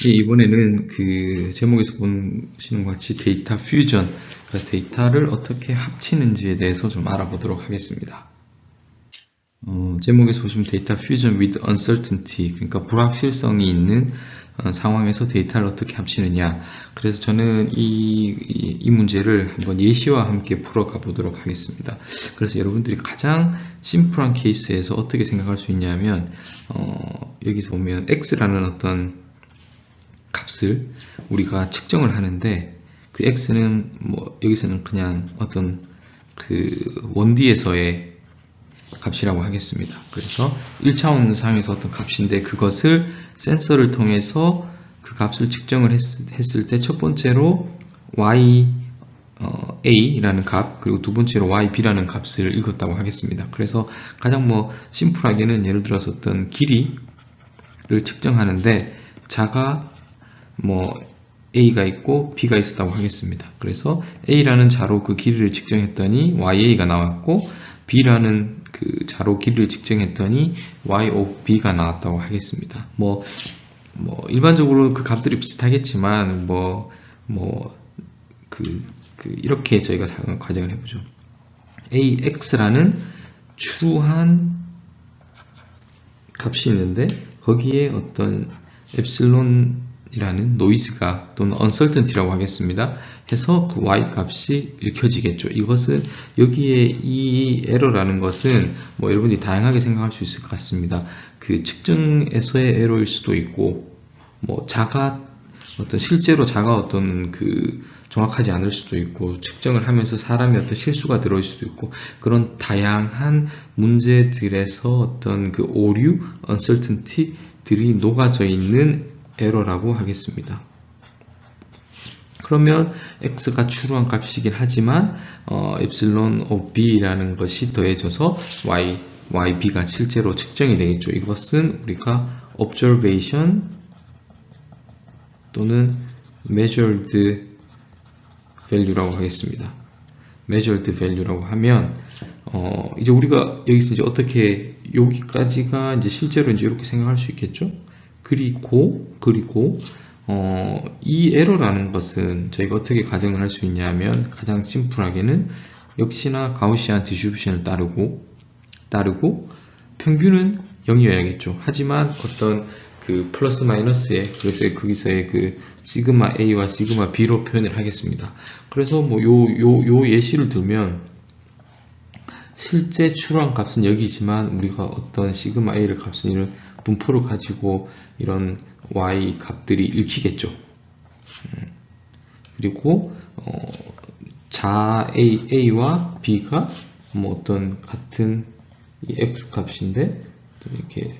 이번에는 그 제목에서 보시는 것 같이 데이터 퓨전, 그러니까 데이터를 어떻게 합치는지에 대해서 좀 알아보도록 하겠습니다. 제목에서 보시면 데이터 퓨전 with uncertainty, 그러니까 불확실성이 있는 상황에서 데이터를 어떻게 합치느냐. 그래서 저는 이 문제를 한번 예시와 함께 풀어가 보도록 하겠습니다. 그래서 여러분들이 가장 심플한 케이스에서 어떻게 생각할 수 있냐면, 여기서 보면 x라는 어떤 값을 우리가 측정을 하는데, 그 x는 뭐 여기서는 그냥 어떤 그 원디에서의 값이라고 하겠습니다. 그래서 1차원 상에서 어떤 값인데, 그것을 센서를 통해서 그 값을 측정을 했을 때 첫 번째로 yA라는 값, 그리고 두 번째로 yb라는 값을 읽었다고 하겠습니다. 그래서 가장 뭐 심플하게는 예를 들어서 어떤 길이를 측정하는데, 자가 뭐 a가 있고 b가 있었다고 하겠습니다. 그래서 a라는 자로 그 길이를 측정했더니 ya가 나왔고, b라는 그 자로 길이를 측정했더니 yob가 나왔다고 하겠습니다. 뭐 일반적으로 그 값들이 비슷하겠지만 이렇게 저희가 과정을 해보죠. ax라는 추루한 값이 있는데, 거기에 어떤 epsilon이라는 노이즈가 또는 uncertainty라고 하겠습니다. 해서 그 y 값이 읽혀지겠죠. 이것은 여기에 이 에러라는 것은 뭐 여러분들이 다양하게 생각할 수 있을 것 같습니다. 그 측정에서의 에러일 수도 있고, 뭐 실제로 자가 어떤 그 정확하지 않을 수도 있고, 측정을 하면서 사람이 어떤 실수가 들어올 수도 있고, 그런 다양한 문제들에서 어떤 그 오류, uncertainty들이 녹아져 있는 에러라고 하겠습니다. 그러면 x가 추루한 값이긴 하지만 epsilon of b라는 것이 더해져서 yb가 실제로 측정이 되겠죠. 이것은 우리가 observation 또는 measured value라고 하겠습니다. measured value라고 하면 이제 우리가 여기서 이제 어떻게 여기까지가 이제 실제로 이제 이렇게 생각할 수 있겠죠. 그리고 이 에러라는 것은 저희가 어떻게 가정을 할 수 있냐면, 가장 심플하게는 역시나 가우시안 디스트리뷰션을 따르고 평균은 0이어야겠죠. 하지만 어떤 그 플러스 마이너스에, 그래서 거기서의 그 시그마 A와 시그마 B로 표현을 하겠습니다. 그래서 뭐 요 예시를 들면, 실제 추루한 값은 여기지만 우리가 어떤 시그마 A를 값은 이런 분포를 가지고 이런 Y 값들이 읽히겠죠. 그리고 자 A와 B가 뭐 어떤 같은 이 X 값인데 이렇게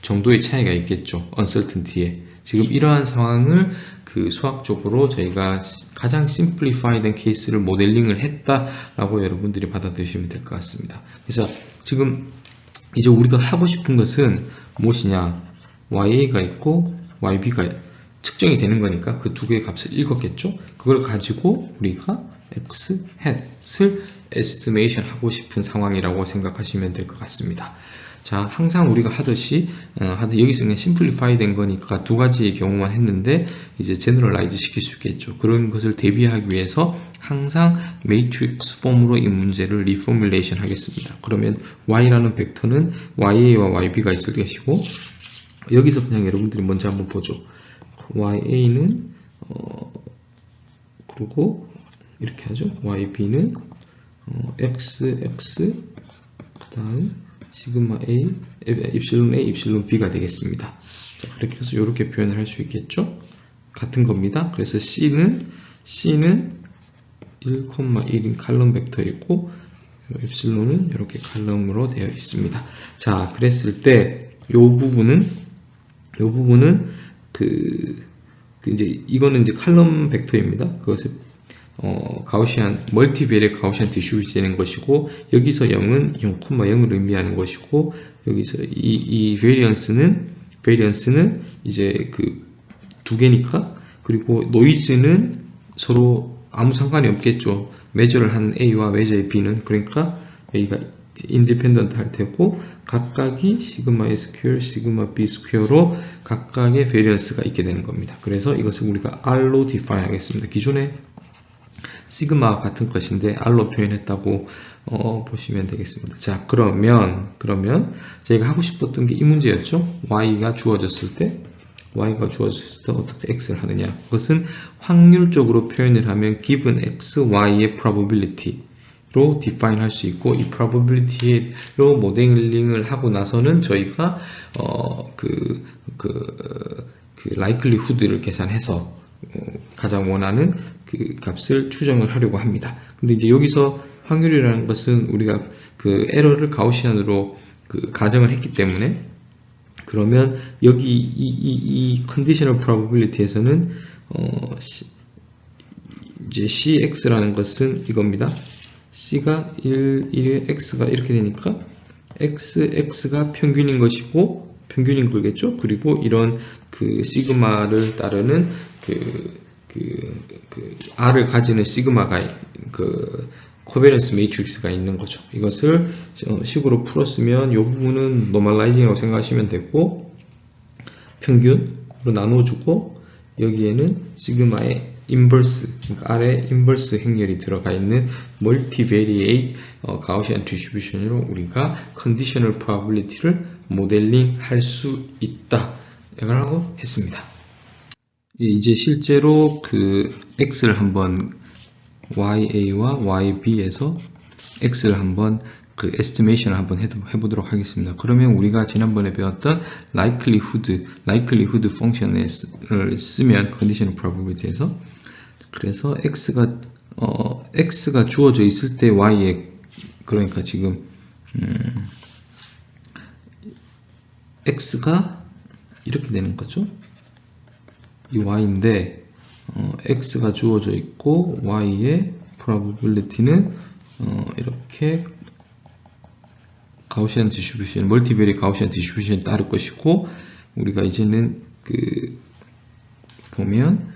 정도의 차이가 있겠죠. uncertainty에. 지금 이러한 상황을 그 수학적으로 저희가 가장 심플리파이 된 케이스를 모델링을 했다라고 여러분들이 받아들이시면 될 것 같습니다. 그래서 지금 이제 우리가 하고 싶은 것은 무엇이냐? ya가 있고 yb가 측정이 되는 거니까 그 두 개의 값을 읽었겠죠? 그걸 가지고 우리가 x hat을 estimation 하고 싶은 상황이라고 생각하시면 될 것 같습니다. 자, 항상 우리가 하듯이 여기서 그냥 심플리파이 된 거니까 두 가지의 경우만 했는데, 이제 제너럴라이즈 시킬 수 있겠죠. 그런 것을 대비하기 위해서 항상 매트릭스 폼으로 이 문제를 리포뮬레이션 하겠습니다. 그러면 y라는 벡터는 ya와 yb가 있을 것이고, 여기서 그냥 여러분들이 먼저 한번 보죠. ya는 그리고 이렇게 하죠. yb는 xx 그 다음 시그마 A, 입실론 A, 입실론 B가 되겠습니다. 자, 그렇게 해서 이렇게 표현을 할 수 있겠죠? 같은 겁니다. 그래서 C는 1,1인 칼럼 벡터이고, 입실론은 이렇게 칼럼으로 되어 있습니다. 자, 그랬을 때, 요 부분은 이제 이거는 이제 칼럼 벡터입니다. 그것을 가우시안, 멀티베리엇 가우시안 디스트리뷰션이 되는 것이고, 여기서 0은 0,0을 의미하는 것이고, 여기서 이 베리언스는 이제 그 두 개니까, 그리고 노이즈는 서로 아무 상관이 없겠죠. 매저를 하는 A와 매저의 B는, 그러니까 여기가 인디펜던트 할 테고 각각이 시그마 A 스퀘어, 시그마 B 스퀘어로 각각의 베리언스가 있게 되는 겁니다. 그래서 이것을 우리가 R로 디파인 하겠습니다. 기존에 시그마 같은 것인데 R로 표현했다고 보시면 되겠습니다. 자, 그러면 저희가 하고 싶었던 게 이 문제였죠. Y가 주어졌을 때 어떻게 X를 하느냐. 그것은 확률적으로 표현을 하면 given X, Y의 probability로 define 할 수 있고, 이 probability로 모델링을 하고 나서는 저희가 likelihood를 계산해서 가장 원하는 그 값을 추정을 하려고 합니다. 근데 이제 여기서 확률이라는 것은 우리가 그 에러를 가우시안으로 가정을 했기 때문에, 그러면 여기 이 conditional probability에서는 이제 cx라는 것은 이겁니다. c가 1에 x가 이렇게 되니까 x가 평균인 것이고, 평균인 거겠죠. 그리고 이런 그 시그마를 따르는 R을 가지는 시그마가 코베런스 매트릭스가 있는 거죠. 이것을 식으로 풀었으면 이 부분은 노멀라이징이라고 생각하시면 되고, 평균으로 나눠주고, 여기에는 시그마의 인버스, 그러니까 R의 인버스 행렬이 들어가 있는 멀티베리에이트 가우시안 디스트리뷰션으로 우리가 컨디셔널 프로바빌리티를 모델링 할 수 있다 라고 했습니다. 이제 실제로 그 X를 한번 YA와 YB에서 X를 한번 그 에스티메이션을 한번 해보도록 하겠습니다. 그러면 우리가 지난번에 배웠던 likelihood 펑션을 쓰면 conditional probability에서, 그래서 X가 주어져 있을 때 Y에, 그러니까 지금 X가 이렇게 되는 거죠. 이 Y인데 X가 주어져 있고 Y의 probability는 이렇게 가우시안 디스트리뷰션, 멀티베리 가우시안 디스트리뷰션이 따를 것이고, 우리가 이제는 보면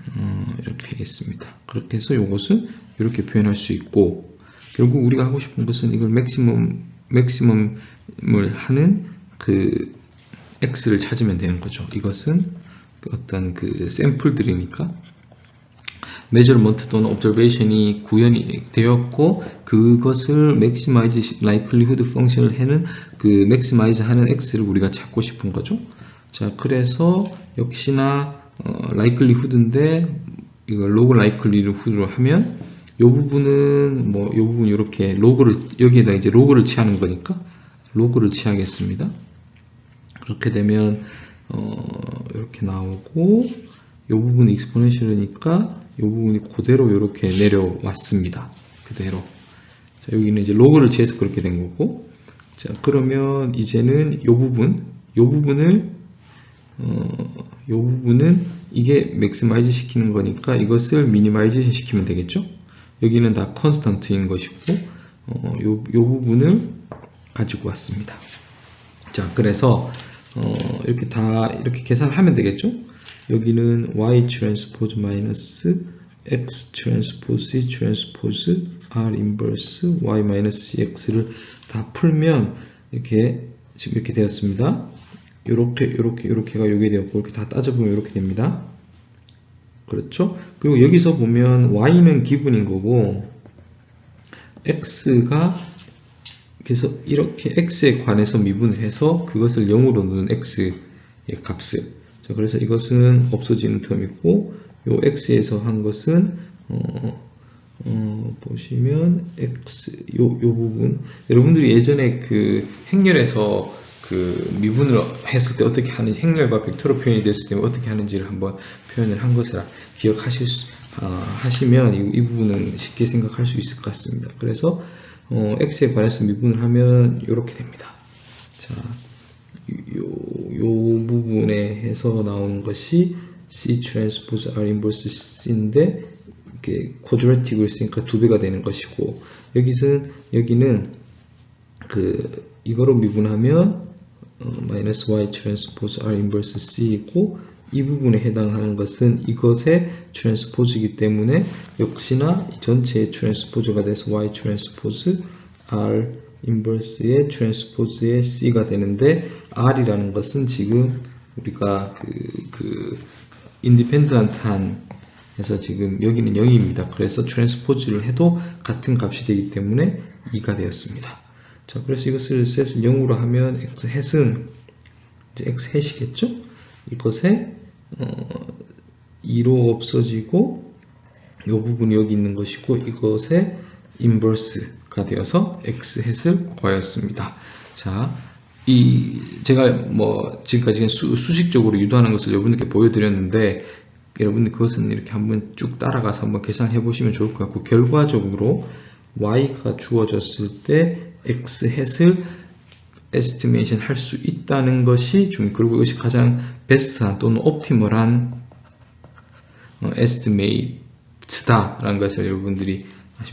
이렇게 하겠습니다. 그렇게 해서 이것은 이렇게 표현할 수 있고, 결국 우리가 하고 싶은 것은 이걸 맥시멈을 하는 그 X를 찾으면 되는 거죠. 이것은 어떤 그 샘플들이니까 measurement 또는 observation이 구현이 되었고, 그것을 maximize likelihood 펑션을 해는 그 maximize 하는 x를 우리가 찾고 싶은 거죠. 자, 그래서 역시나 likelihood인데 이걸 log likelihood로 하면 이 부분은 이 부분 이렇게 여기에다 이제 로그를 취하는 거니까 로그를 취하겠습니다. 그렇게 되면 이렇게 나오고, 이 부분이 익스포넨셜이니까 이 부분이 그대로 이렇게 내려왔습니다. 그대로. 자, 여기는 이제 로그를 취해서 그렇게 된 거고. 자, 그러면 이제는 이 부분은 이게 맥시마이즈 시키는 거니까 이것을 미니마이제이션 시키면 되겠죠? 여기는 다 컨스턴트인 것이고, 이 부분을 가지고 왔습니다. 자, 그래서 이렇게 계산을 하면 되겠죠? 여기는 y 트랜스포즈 마이너스 x 트랜스포즈 c 트랜스포즈 r 인버스 y 마이너스 cx를 다 풀면 이렇게 지금 이렇게 되었습니다. 요렇게가 요게 되었고, 이렇게 다 따져보면 이렇게 됩니다. 그렇죠? 그리고 여기서 보면 y는 기분인 거고, x가 그래서 이렇게 x에 관해서 미분을 해서 그것을 0으로 놓는 x의 값을. 자, 그래서 이것은 없어지는 텀이고, 요 x에서 한 것은 보시면 x 요 부분, 여러분들이 예전에 그 행렬에서 그 미분을 했을 때 어떻게 하는지, 행렬과 벡터로 표현이 됐을 때 어떻게 하는지를 한번 표현을 한 것을 하시면 이 부분은 쉽게 생각할 수 있을 것 같습니다. 그래서 x에 관해서 미분을 하면 이렇게 됩니다. 자, 요 부분에 해서 나오는 것이 C 트랜스포즈 R 인버스 C인데, 이렇게 쿼드라틱으로 있으니까 2배가 되는 것이고, 여기는 이거로 미분하면 마이너스 Y 트랜스포즈 R 인버스 C이고, 이 부분에 해당하는 것은 이것의 트랜스포즈이기 때문에 역시나 이 전체의 트랜스포즈가 돼서 Y 트랜스포즈 R 인버스의 트랜스포즈의 C가 되는데 R이라는 것은 지금 우리가 인디펜던트한 해서 지금 여기는 0입니다. 그래서 트랜스포즈를 해도 같은 값이 되기 때문에 2가 되었습니다. 자, 그래서 이것을 셋을 0으로 하면 x 햇은 이제 x 햇이겠죠? 이것에 2로 없어지고 이 부분이 여기 있는 것이고 이것에 인버스가 되어서 x 햇을 구하였습니다. 자, 제가 뭐 지금까지 수식적으로 유도하는 것을 여러분들께 보여드렸는데 여러분들 그것은 이렇게 한번 쭉 따라가서 한번 계산해 보시면 좋을 것 같고 결과적으로 y가 주어졌을 때 x 햇을 에스티메이션 할 수 있다는 것이 그리고 이것이 가장 베스트한 또는 옵티멀한 에스티메이트다 라는 것을 여러분들이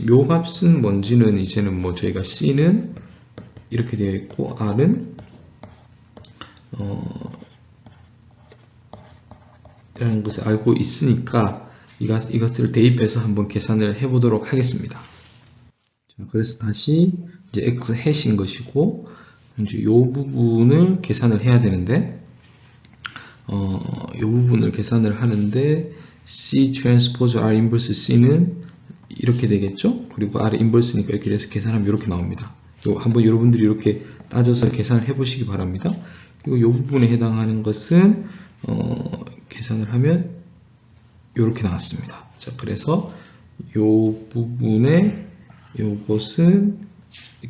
요 값은 뭔지는 이제는 뭐 저희가 C는 이렇게 되어 있고 R은 라는 것을 알고 있으니까 이것을 대입해서 한번 계산을 해 보도록 하겠습니다. 자, 그래서 다시 이제 x 햇인 것이고 이제 요 부분을 계산을 해야 되는데 요 부분을 계산을 하는데 C 트랜스포즈 R 인버스 C는 이렇게 되겠죠? 그리고 R 인버스니까 이렇게 돼서 계산하면 이렇게 나옵니다. 한번 여러분들이 이렇게 따져서 계산을 해 보시기 바랍니다. 그리고 요 부분에 해당하는 것은 계산을 하면 이렇게 나왔습니다. 자, 그래서 요 부분에 요것은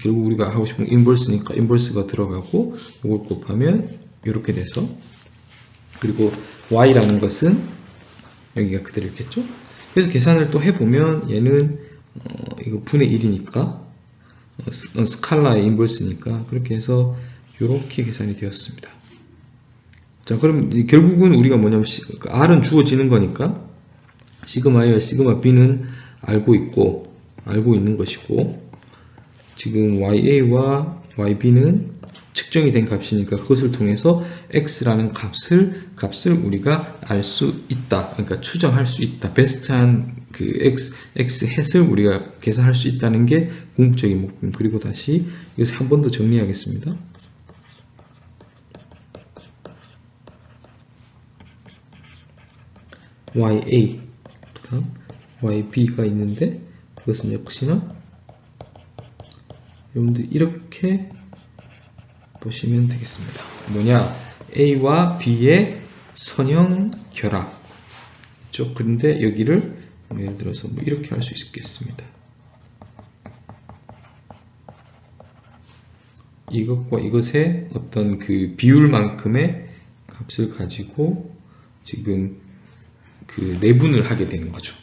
결국 우리가 하고 싶은 인버스니까 인버스가 들어가고 이걸 곱하면 이렇게 돼서 그리고 y라는 것은 여기가 그대로 있겠죠. 그래서 계산을 또 해보면 얘는 이거 분의 1이니까 스칼라의 인버스니까 그렇게 해서 이렇게 계산이 되었습니다. 자, 그럼 결국은 우리가 뭐냐면 R은 주어지는 거니까 시그마 A와 시그마 B는 알고 있는 것이고 지금 YA와 YB는 측정이 된 값이니까 그것을 통해서 X라는 값을 우리가 알 수 있다. 그러니까 추정할 수 있다. 베스트한 그 X 햇을 우리가 계산할 수 있다는 게 궁극적인 목표. 그리고 다시 이것을 한 번 더 정리하겠습니다. YA, 그다음 YB가 있는데 그것은 역시나 여러분들 이렇게 보시면 되겠습니다. 뭐냐? A와 B의 선형 결합. 그렇죠? 그런데 여기를 예를 들어서 뭐 이렇게 할 수 있겠습니다. 이것과 이것의 어떤 그 비율만큼의 값을 가지고 지금 그 내분을 하게 되는 거죠.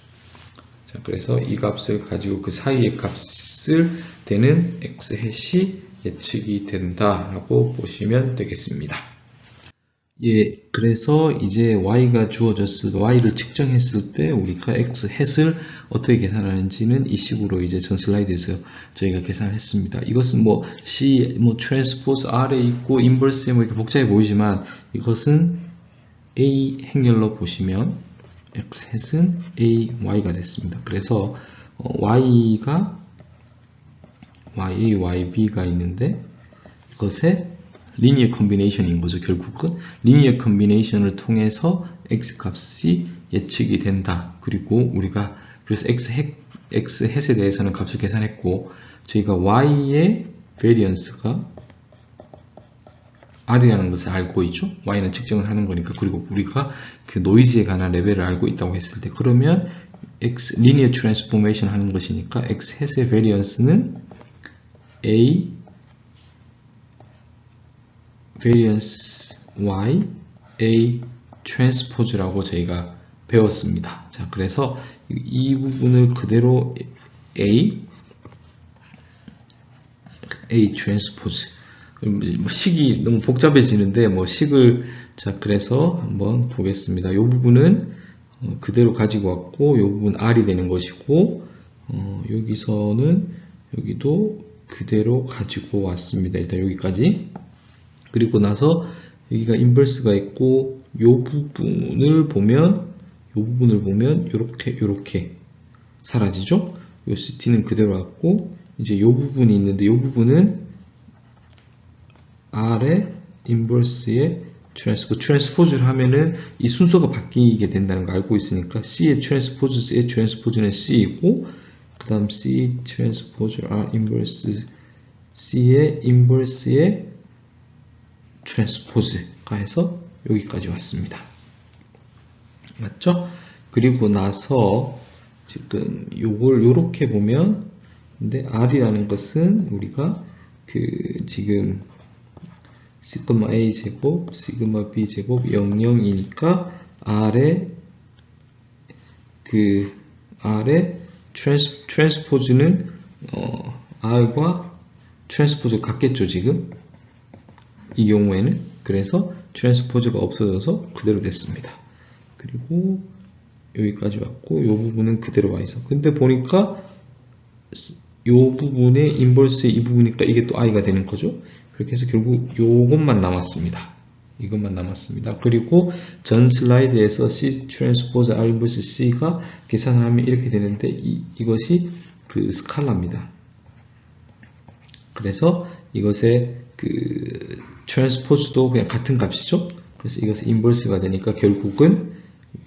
자, 그래서 이 값을 가지고 그 사이의 값을 되는 x 햇이 예측이 된다라고 보시면 되겠습니다. 예, 그래서 이제 y가 주어졌을 y를 측정했을 때 우리가 x 햇을 어떻게 계산하는지는 이 식으로 이제 전 슬라이드에서 저희가 계산을 했습니다. 이것은 뭐 C, 뭐 트랜스포즈 R에 있고 인버스에 뭐 이렇게 복잡해 보이지만 이것은 A 행렬로 보시면 x 햇은 A, Y가 됐습니다. 그래서 Y가 YA, YB가 있는데 이것의 리니어 컨비네이션인 거죠. 결국은 리니어 컨비네이션을 통해서 x 값이 예측이 된다. 그리고 우리가 그래서 x 햇에 대해서는 값을 계산했고 저희가 y의 베리언스가 R이라는 것을 알고 있죠. Y는 측정을 하는 거니까. 그리고 우리가 그 노이즈에 관한 레벨을 알고 있다고 했을 때 그러면 X 리니어 트랜스포메이션 하는 것이니까 X 햇의 베리언스는 A 베리언스 Y A 트랜스포즈라고 저희가 배웠습니다. 자, 그래서 이 부분을 그대로 A 트랜스포즈 뭐 식이 너무 복잡해지는데 뭐 식을 자 그래서 한번 보겠습니다. 이 부분은 그대로 가지고 왔고 이 부분 R이 되는 것이고 여기서는 여기도 그대로 가지고 왔습니다. 일단 여기까지. 그리고 나서 여기가 인버스가 있고 이 부분을 보면 이렇게 사라지죠. 이 CT는 그대로 왔고 이제 이 부분이 있는데 이 부분은 R의 인버스의 트랜스포즈를 하면은 이 순서가 바뀌게 된다는 거 알고 있으니까 C의 트랜스포즈는 C이고 그 다음 C 트랜스포즈 R 인버스 C의 인버스의 트랜스포즈가 해서 여기까지 왔습니다. 맞죠? 그리고 나서 지금 요걸 요렇게 보면 근데 R이라는 것은 우리가 지금 시그마 A 제곱, 시그마 B 제곱 00이니까 R의 트랜스포즈는 R과 트랜스포즈가 같겠죠, 지금? 이 경우에는. 그래서 트랜스포즈가 없어져서 그대로 됐습니다. 그리고 여기까지 왔고, 이 부분은 그대로 와 있어. 근데 보니까 이 부분의 인버스의 이 부분이니까 이게 또 I가 되는 거죠. 그렇게 해서 결국 이것만 남았습니다. 이것만 남았습니다. 그리고 전 슬라이드에서 C 트랜스포즈 R 인버스 C가 계산을 하면 이렇게 되는데 이것이 그 스칼라입니다. 그래서 이것의 트랜스포즈도 그냥 같은 값이죠. 그래서 이것의 인버스가 되니까 결국은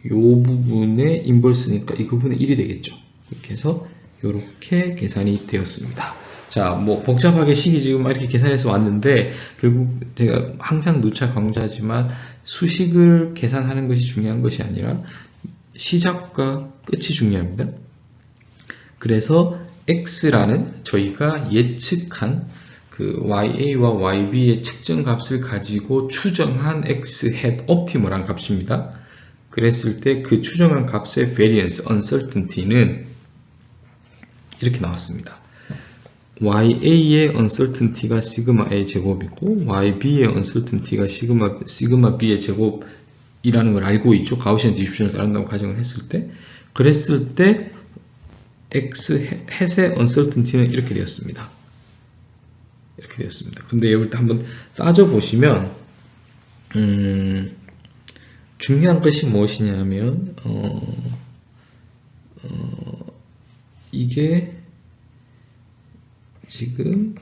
이 부분의 인버스니까 이 부분의 1이 되겠죠. 이렇게 해서 이렇게 계산이 되었습니다. 자, 뭐 복잡하게 식이 지금 이렇게 계산해서 왔는데 결국 제가 항상 누차 강조하지만 수식을 계산하는 것이 중요한 것이 아니라 시작과 끝이 중요합니다. 그래서 x라는 저희가 예측한 ya와 yb의 측정 값을 가지고 추정한 x hat optimal한 값입니다. 그랬을 때 그 추정한 값의 variance, uncertainty는 이렇게 나왔습니다. ya의 uncertainty가 시그마 a 제곱이고 yb의 uncertainty가 시그마 b의 제곱이라는 걸 알고 있죠. 가우시안 디스트리뷰션을 따른다고 가정을 했을 때, 그랬을 때 x hat의 uncertainty는 이렇게 되었습니다. 이렇게 되었습니다. 근데 여기 한번 따져보시면 중요한 것이 무엇이냐면 이게 지금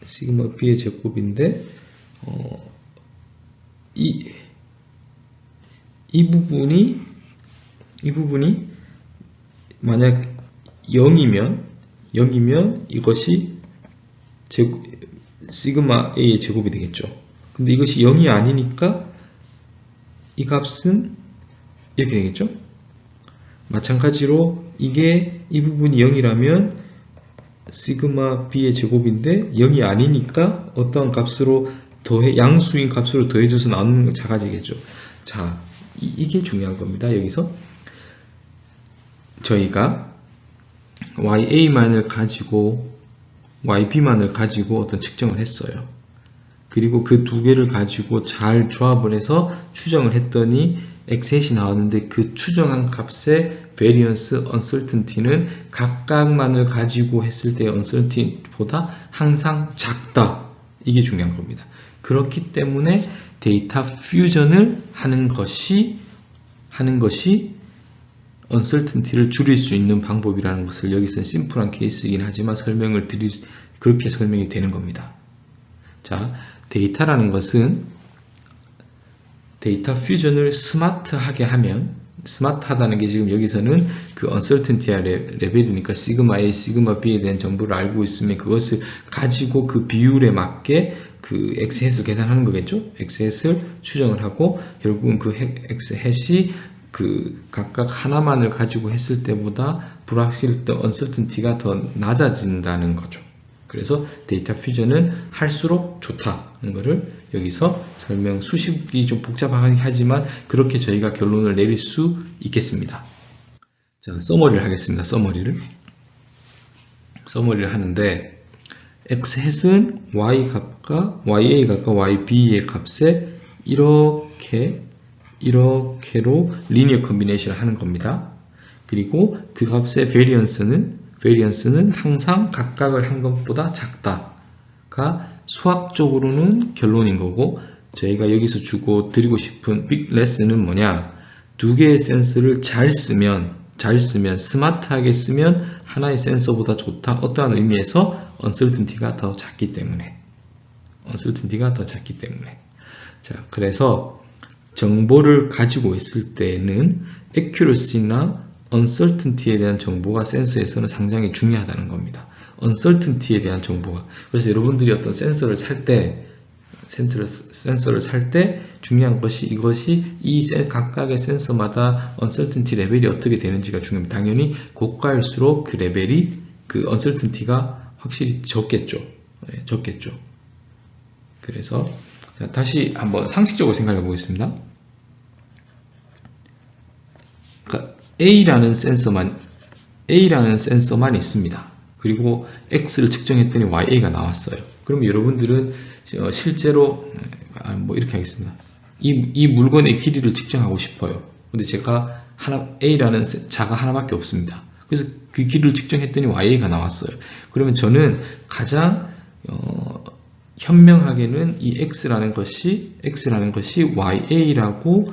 시그마 b의 제곱인데 이 부분이 만약 0이면 이것이 시그마 a의 제곱이 되겠죠. 근데 이것이 0이 아니니까 이 값은 이렇게 되겠죠. 마찬가지로 이 부분이 0이라면 시그마 b의 제곱인데 0이 아니니까 어떠한 값으로 양수인 값으로 더해줘서 나누는 거 작아지겠죠. 자, 이게 중요한 겁니다. 여기서 저희가 ya만을 가지고 yb만을 가지고 어떤 측정을 했어요. 그리고 그 두 개를 가지고 잘 조합을 해서 추정을 했더니 xhat이 나왔는데 그 추정한 값의 variance, uncertainty는 각각만을 가지고 했을 때의 uncertainty보다 항상 작다. 이게 중요한 겁니다. 그렇기 때문에 데이터 퓨전을 하는 것이 uncertainty를 줄일 수 있는 방법이라는 것을 여기서는 심플한 케이스이긴 하지만 그렇게 설명이 되는 겁니다. 자, 데이터라는 것은 데이터 퓨전을 스마트하게 하면, 스마트하다는 게 지금 여기서는 그 uncertainty 레벨이니까 시그마 A, 시그마 B에 대한 정보를 알고 있으면 그것을 가지고 그 비율에 맞게 그 xhat을 계산하는 거겠죠. xhat을 추정을 하고 결국은 그 xhat이 각각 하나만을 가지고 했을 때보다 불확실성, uncertainty가 더 낮아진다는 거죠. 그래서 데이터 퓨전은 할수록 좋다는 것을 여기서 수식이 좀 복잡하긴 하지만 그렇게 저희가 결론을 내릴 수 있겠습니다. 자, 서머리를 하겠습니다. 서머리를 하는데 xhat은 ya의 값과 yb의 값에 이렇게로 리니어 컨비네이션을 하는 겁니다. 그리고 그 값의 variance는 항상 각각을 한 것보다 작다가 수학적으로는 결론인 거고, 저희가 여기서 드리고 싶은 빅 레슨은 뭐냐? 두 개의 센스를 잘 쓰면 잘 쓰면, 스마트하게 쓰면 하나의 센서보다 좋다. 어떠한 의미에서 uncertainty가 더 작기 때문에. 자, 그래서 정보를 가지고 있을 때는 accuracy나 uncertainty에 대한 정보가 센서에서는 상당히 중요하다는 겁니다. uncertainty에 대한 정보가. 그래서 여러분들이 어떤 센서를 살 때 중요한 것이 이것이 각각의 센서마다 uncertainty 레벨이 어떻게 되는지가 중요합니다. 당연히 고가일수록 그 레벨이 그 uncertainty가 확실히 적겠죠. 적겠죠. 그래서 자, 다시 한번 상식적으로 생각해 보겠습니다. 그러니까 A라는 센서만 있습니다. 그리고 X를 측정했더니 YA가 나왔어요. 그럼 여러분들은 실제로 이렇게 하겠습니다. 이 물건의 길이를 측정하고 싶어요. 근데 제가 A라는 자가 하나밖에 없습니다. 그래서 그 길이를 측정했더니 YA가 나왔어요. 그러면 저는 가장 현명하게는 이 X라는 것이 YA라고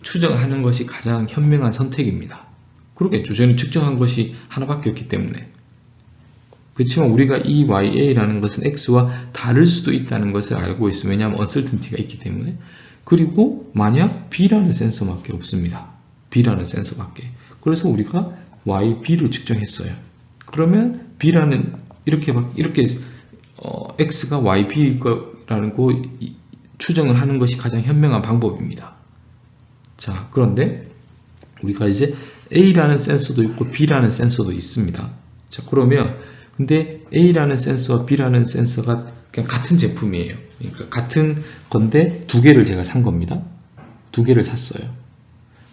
추정하는 것이 가장 현명한 선택입니다. 그렇겠죠. 저는 측정한 것이 하나밖에 없기 때문에. 그렇지만 우리가 이 YA라는 것은 X와 다를 수도 있다는 것을 알고 있어요. 왜냐하면 uncertainty가 있기 때문에. 그리고 만약 B라는 센서밖에 없습니다. B라는 센서밖에. 그래서 우리가 YB를 측정했어요. 그러면 B라는 이렇게 X가 YB라는 거 추정을 하는 것이 가장 현명한 방법입니다. 자, 그런데 우리가 이제 A라는 센서도 있고 B라는 센서도 있습니다. 자, 그러면 근데 A라는 센서와 B라는 센서가 그냥 같은 제품이에요. 그러니까 같은 건데 두 개를 제가 산 겁니다. 두 개를 샀어요.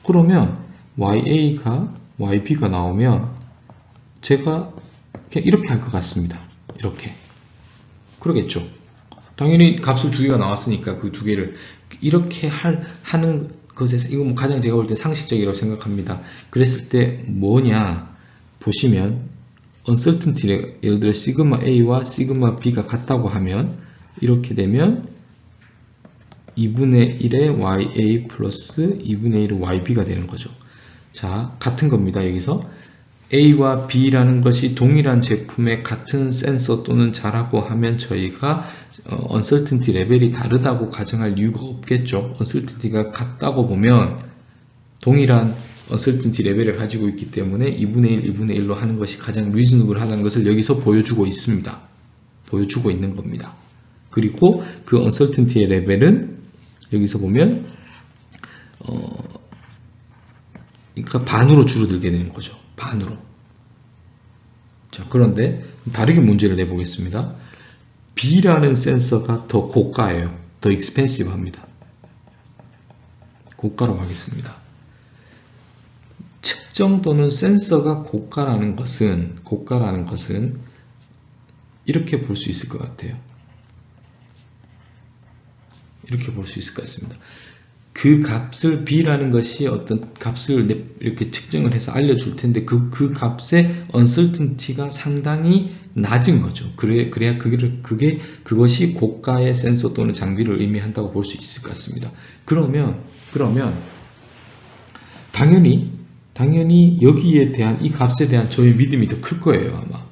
그러면 YA가 YB가 나오면 제가 그냥 이렇게 할 것 같습니다. 이렇게. 그러겠죠. 당연히 값을 두 개가 나왔으니까 그 두 개를 이렇게 하는 것에서 이거 가장 제가 볼 때 상식적이라고 생각합니다. 그랬을 때 뭐냐 보시면 uncertainty를 예를 들어 시그마 A와 시그마 B가 같다고 하면 이렇게 되면 2분의 1의 YA 플러스 2분의 1의 YB가 되는 거죠. 자, 같은 겁니다. 여기서 A와 B라는 것이 동일한 제품의 같은 센서 또는 자라고 하면 저희가 uncertainty 레벨이 다르다고 가정할 이유가 없겠죠. uncertainty가 같다고 보면 동일한 uncertainty 레벨을 가지고 있기 때문에 2분의 1, 2분의 1로 하는 것이 가장 reasonable 하다는 것을 여기서 보여주고 있습니다. 보여주고 있는 겁니다. 그리고 그 uncertainty의 레벨은 여기서 보면 그러니까 반으로 줄어들게 되는 거죠. 반으로. 자, 그런데 다르게 문제를 내보겠습니다. B라는 센서가 더 고가예요. 더 expensive 합니다. 고가로 하겠습니다. 측정 또는 센서가 고가라는 것은 이렇게 볼 수 있을 것 같아요. 이렇게 볼 수 있을 것 같습니다. 그 값을 B라는 것이 어떤 값을 이렇게 측정을 해서 알려줄 텐데 그 값의 uncertainty가 상당히 낮은 거죠. 그래야 그것이 고가의 센서 또는 장비를 의미한다고 볼 수 있을 것 같습니다. 그러면 당연히 여기에 대한 이 값에 대한 저의 믿음이 더 클 거예요, 아마.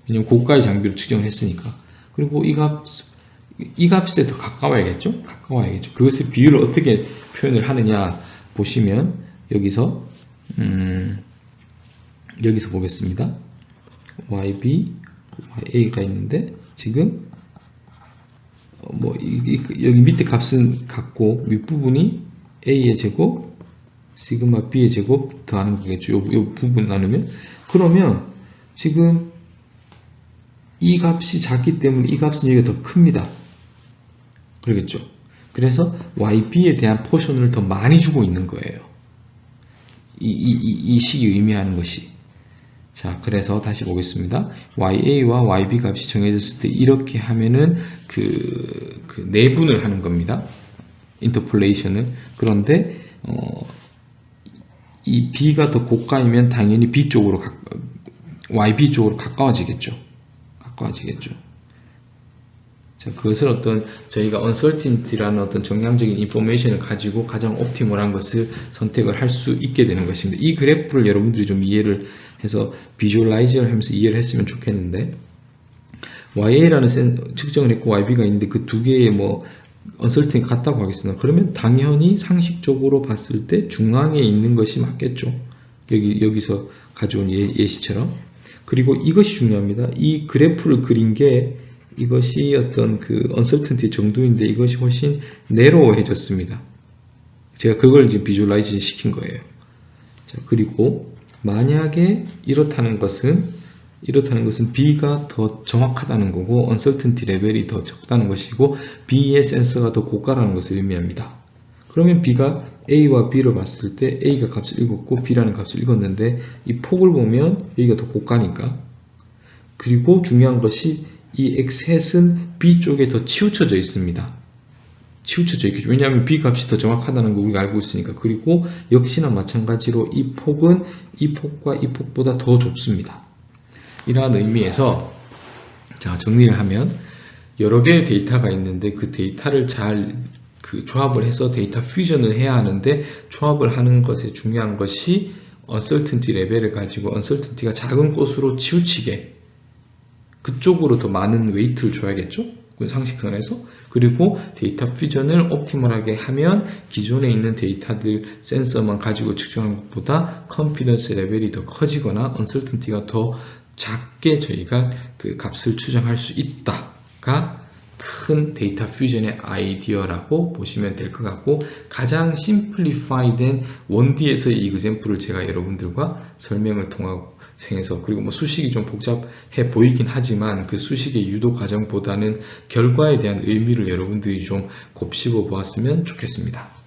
왜냐면 고가의 장비를 측정을 했으니까. 그리고 이 값에 더 가까워야겠죠? 그것의 비율을 어떻게 표현을 하느냐 보시면 여기서 보겠습니다. YB, YA가 있는데 지금 여기 밑에 값은 같고 윗부분이 A의 제곱 시그마 B의 제곱 더하는 거겠죠. 이 부분 나누면 그러면 지금 이 값이 작기 때문에 이 값은 여기가 더 큽니다. 그러겠죠. 그래서 YB에 대한 포션을 더 많이 주고 있는 거예요. 이 식이 의미하는 것이. 자, 그래서 다시 보겠습니다. YA와 YB 값이 정해졌을 때 이렇게 하면은 그 내분을 하는 겁니다. 인터폴레이션을. 그런데 이 B가 더 고가이면 당연히 B 쪽으로 YB 쪽으로 가까워지겠죠. 자, 그것을 어떤 저희가 uncertainty라는 어떤 정량적인 인포메이션을 가지고 가장 옵티멀한 것을 선택을 할 수 있게 되는 것입니다. 이 그래프를 여러분들이 좀 이해를 해서 비주얼라이징을 하면서 이해를 했으면 좋겠는데, YA라는 측정을 했고 YB가 있는데 그 두 개의 뭐 uncertainty 같다고 하겠습니다. 그러면 당연히 상식적으로 봤을 때 중앙에 있는 것이 맞겠죠. 여기서 가져온 예시처럼. 그리고 이것이 중요합니다. 이 그래프를 그린 게 이것이 어떤 그 uncertainty 정도인데 이것이 훨씬 내로워해졌습니다. 제가 그걸 지금 비주얼라이징 시킨 거예요. 자, 그리고 만약에 이렇다는 것은 B가 더 정확하다는 거고 uncertainty 레벨이 더 적다는 것이고 B의 센서가 더 고가라는 것을 의미합니다. 그러면 B가 A와 B를 봤을 때 A가 값을 읽었고 B라는 값을 읽었는데 이 폭을 보면 A가 더 고가니까. 그리고 중요한 것이 이 X햇은 B 쪽에 더 치우쳐져 있습니다. 치우쳐져 있겠죠. 왜냐하면 B 값이 더 정확하다는 거 우리가 알고 있으니까. 그리고 역시나 마찬가지로 이 폭은 이 폭과 이 폭보다 더 좁습니다. 이러한 의미에서 자, 정리를 하면 여러 개의 데이터가 있는데 그 데이터를 잘 조합을 해서 데이터 퓨전을 해야 하는데 조합을 하는 것에 중요한 것이 uncertainty 레벨을 가지고 uncertainty가 작은 곳으로 치우치게 그쪽으로 더 많은 웨이트를 줘야겠죠? 그 상식선에서. 그리고 데이터 퓨전을 옵티멀하게 하면 기존에 있는 데이터들 센서만 가지고 측정한 것보다 컨피던스 레벨이 더 커지거나 uncertainty가 더 작게 저희가 그 값을 추정할 수 있다가 큰 데이터 퓨전의 아이디어라고 보시면 될 것 같고, 가장 심플리파이된 1D에서의 이 example을 제가 여러분들과 설명을 통해서, 그리고 뭐 수식이 좀 복잡해 보이긴 하지만 그 수식의 유도 과정보다는 결과에 대한 의미를 여러분들이 좀 곱씹어 보았으면 좋겠습니다.